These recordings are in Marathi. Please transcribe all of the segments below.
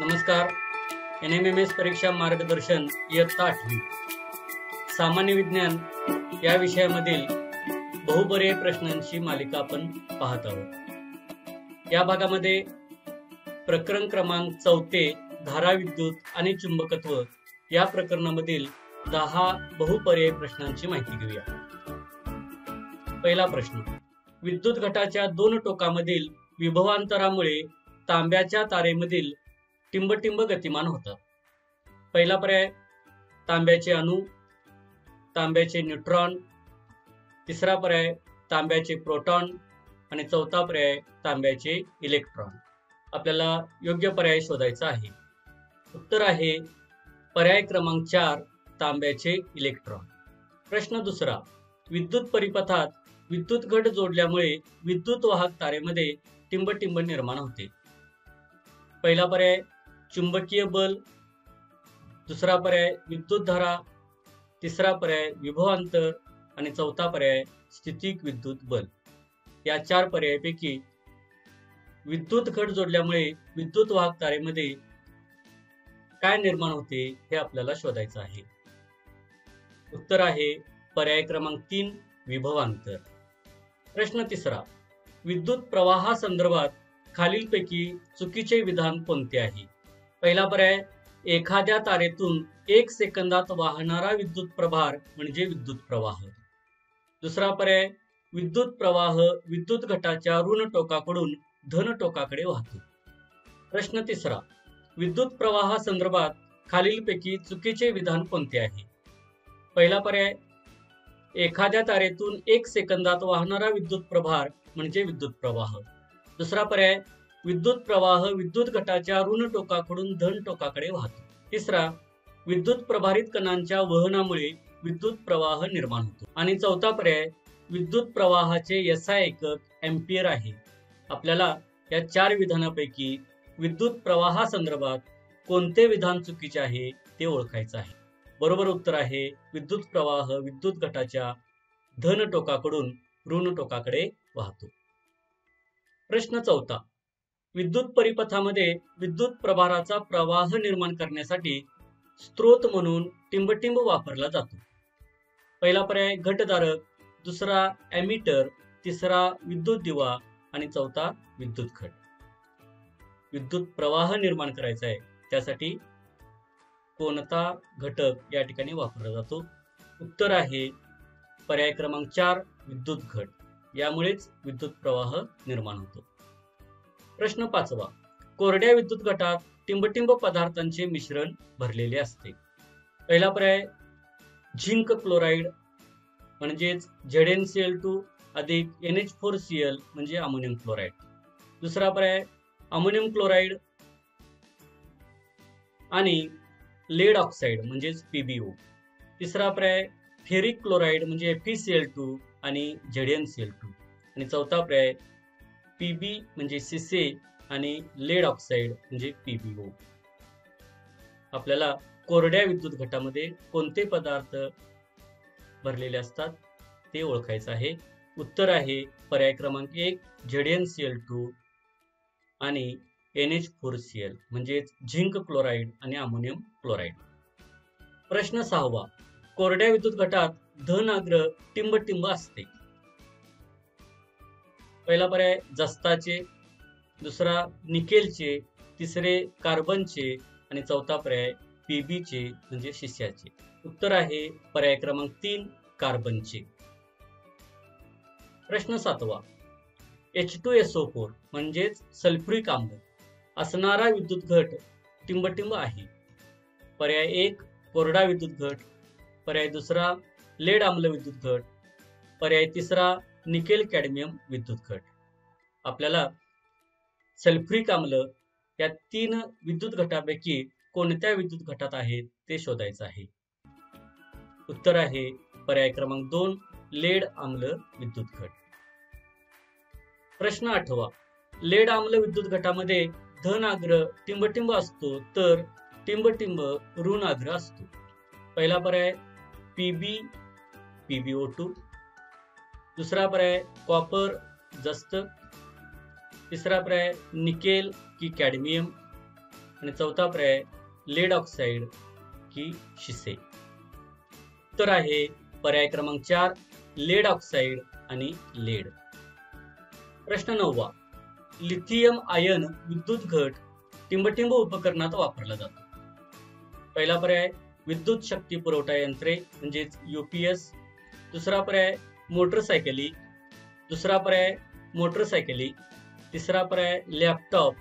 नमस्कार. NMMS परीक्षा मार्गदर्शन इयत्ता 8वी सामान्य विज्ञान या विषयामधील बहुपर्यायी प्रश्नांची मालिका आपण पाहत आहोत. या भागामध्ये प्रकरण क्रमांक 4 धाराविद्युत आणि चुंबकत्व या प्रकरणामधील 10 बहुपर्यायी प्रश्नांची माहिती घेऊया. पहिला प्रश्न, विद्युत घटाच्या दोन टोकामधील विभवांतरामुळे तांब्याच्या तारेमधील टिंबटिंब गतिमान होतात. पहिला पर्याय तांब्याचे अणू, तांब्याचे न्यूट्रॉन, तिसरा पर्याय तांब्याचे प्रोटॉन आणि चौथा पर्याय तांब्याचे इलेक्ट्रॉन. आपल्याला योग्य पर्याय शोधायचा आहे. उत्तर आहे पर्याय क्रमांक 4 तांब्याचे इलेक्ट्रॉन. प्रश्न दुसरा, विद्युत परिपथात विद्युत घट जोडल्यामुळे विद्युत वाहक तारेमध्ये टिंबटिंब निर्माण होते. पहिला पर्याय चुंबकीय बल, दुसरा पर्याय विद्युत धारा, तिसरा पर्याय विभवांतर आणि चौथा पर्याय स्थितिक विद्युत बल. या 4 पर्यायापैकी विद्युत घट जोडल्यामुळे विद्युत वाहक तारेमध्ये काय निर्माण होते हे आपल्याला शोधायचं आहे. उत्तर आहे पर्याय क्रमांक 3 विभवांतर. प्रश्न तिसरा, विद्युत प्रवाहासंदर्भात खालीलपैकी चुकीचे विधान कोणते आहे? पहिला पर्याय एखाद्या तारेतून 1 सेकंदात वाहणारा विद्युत प्रभार म्हणजे विद्युत प्रवाह. दुसरा पर्याय विद्युत प्रवाह विद्युत घटाच्या ऋण टोकाकडून धन टोकाकडे वाहतो. प्रश्न तिसरा, विद्युत प्रवाहासंदर्भात खालीलपैकी चुकीचे विधान कोणते आहे? पहिला पर्याय एखाद्या तारेतून 1 सेकंदात वाहणारा विद्युत प्रभार म्हणजे विद्युत प्रवाह. दुसरा पर्याय विद्युत प्रवाह विद्युत घटाच्या ऋण टोकाकडून धन टोकाकडे वाहतो. तिसरा विद्युत प्रभारित कणांच्या वहनामुळे विद्युत प्रवाह निर्माण होतो. आणि चौथा पर्याय विद्युत प्रवाहाचे SI एकक एम्पियर आहे. आपल्याला या 4 विधानापैकी विद्युत प्रवाहासंदर्भात कोणते विधान चुकीचे आहे ते ओळखायचं आहे. बरोबर उत्तर आहे विद्युत प्रवाह विद्युत घटाच्या धन टोकाकडून ऋण टोकाकडे वाहतो. प्रश्न चौथा, विद्युत परिपथामध्ये विद्युत प्रभाराचा प्रवाह निर्माण करण्यासाठी स्त्रोत म्हणून टिंबटिंब वापरला जातो. पहिला पर्याय घटधारक, दुसरा एमिटर, तिसरा विद्युत दिवा आणि चौथा विद्युत घट. विद्युत प्रवाह निर्माण करायचा आहे त्यासाठी कोणता घटक या ठिकाणी वापरला जातो? उत्तर आहे पर्याय क्रमांक 4 विद्युत घट. यामुळेच विद्युत प्रवाह निर्माण होतो. प्रश्न 5वा, कोरड्या विद्युत घटात टिंबटिंब पदार्थांचे मिश्रण भरलेले असते. पहिला पर्याय झिंक क्लोराईड म्हणजेच ZnCl2 अधिक NH4Cl म्हणजे अमोनियम क्लोराईड. दुसरा पर्याय अमोनियम क्लोराईड आणि लेड ऑक्साईड म्हणजेच PbO. तिसरा पर्याय फेरिक क्लोराईड म्हणजे FeCl2 आणि ZnCl2. आणि चौथा पर्याय Pb म्हणजे Ca आणि लेड ऑक्साईड म्हणजे PbO. आपल्याला कोरड्या विद्युत घटामध्ये कोणते पदार्थ भरलेले असतात ते ओळखायचं आहे. उत्तर आहे पर्याय क्रमांक 1 ZnCl2 आणि NH4Cl म्हणजेच झिंक क्लोराईड आणि अमोनियम क्लोराईड. प्रश्न 6वा, कोरड्या विद्युत घटात धनाग्र टिंबटिंब असते. पहिला पर्याय जस्ताचे, दुसरा निकेलचे, तिसरे कार्बनचे आणि चौथा पर्याय Pbचे म्हणजे शिस्याचे. उत्तर आहे पर्याय क्रमांक 3 कार्बनचे. प्रश्न 7वा, H2SO4 म्हणजेच सल्फ्युरिक आम्ल असणारा विद्युत घट टिंबटिंब आहे. पर्याय 1 कोरडा विद्युत घट, पर्याय दुसरा लेड आम्ल विद्युत घट, पर्याय तिसरा निकेल कॅडमियम विद्युत घट. आपल्याला सल्फ्युरिक आम्ल या 3 विद्युत घटापैकी कोणत्या विद्युत घटात आहेत ते शोधायचं आहे. उत्तर आहे पर्याय क्रमांक 2 लेड आम्ल विद्युत घट. प्रश्न 8वा, लेड आम्ल विद्युत घटामध्ये धनाग्र टिंबटिंब असतो तर टिंबटिंब ऋणाग्र असतो. पहिला पर्याय PbO2, दुसरा पर्याय कॉपर जस्त, तिसरा पर्याय निकेल की कॅडमियम आणि चौथा पर्याय लेड ऑक्साईड की शिसे. उत्तर आहे पर्याय क्रमांक 4 लेड ऑक्साईड आणि लेड. प्रश्न 9. लिथियम आयन विद्युत घट टिंबटिंब उपकरणात वापरला जातो. पहिला पर्याय विद्युत शक्ती पुरवठा यंत्रे म्हणजेच UPS. दुसरा पर्याय मोटरसायकली. दुसरा पर्याय मोटरसायकली. तिसरा पर्याय लॅपटॉप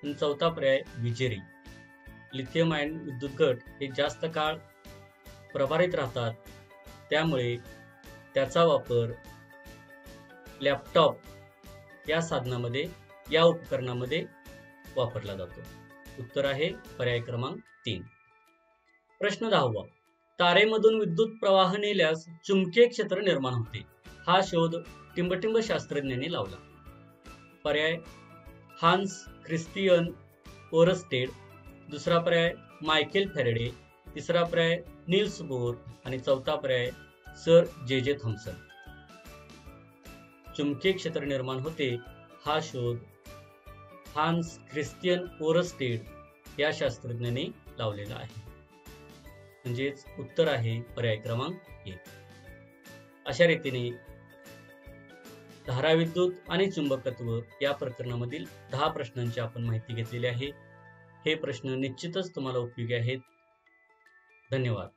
आणि चौथा पर्याय विजेरी. लिथियम आयन विद्युत घट हे जास्त काळ प्रभारित राहतात, त्यामुळे त्याचा वापर लॅपटॉप या साधनामध्ये, या उपकरणामध्ये वापरला जातो. उत्तर आहे पर्याय क्रमांक 3. प्रश्न 10. तारेमधून विद्युत प्रवाह नेल्यास चुंबकीय क्षेत्र निर्माण होते. हा शोध टिंबटिंब शास्त्रज्ञांनी लावला. पर्याय हान्स ख्रिस्तियन ओरस्टेड. दुसरा पर्याय मायकेल फॅरेडे. तिसरा पर्याय नील्स बोर आणि चौथा पर्याय सर जे थॉम्सन. चुंबकीय क्षेत्र निर्माण होते हा शोध हान्स ख्रिस्तियन ओरस्टेड या शास्त्रज्ञाने लावलेला आहे. म्हणजेच उत्तर आहे पर्याय क्रमांक 1. अशा रीतीने धाराविद्युत आणि चुंबकत्व या प्रकरणामधील 10 प्रश्नांची आपण माहिती घेतलेली आहे. हे प्रश्न निश्चितच तुम्हाला उपयोगी आहेत. धन्यवाद.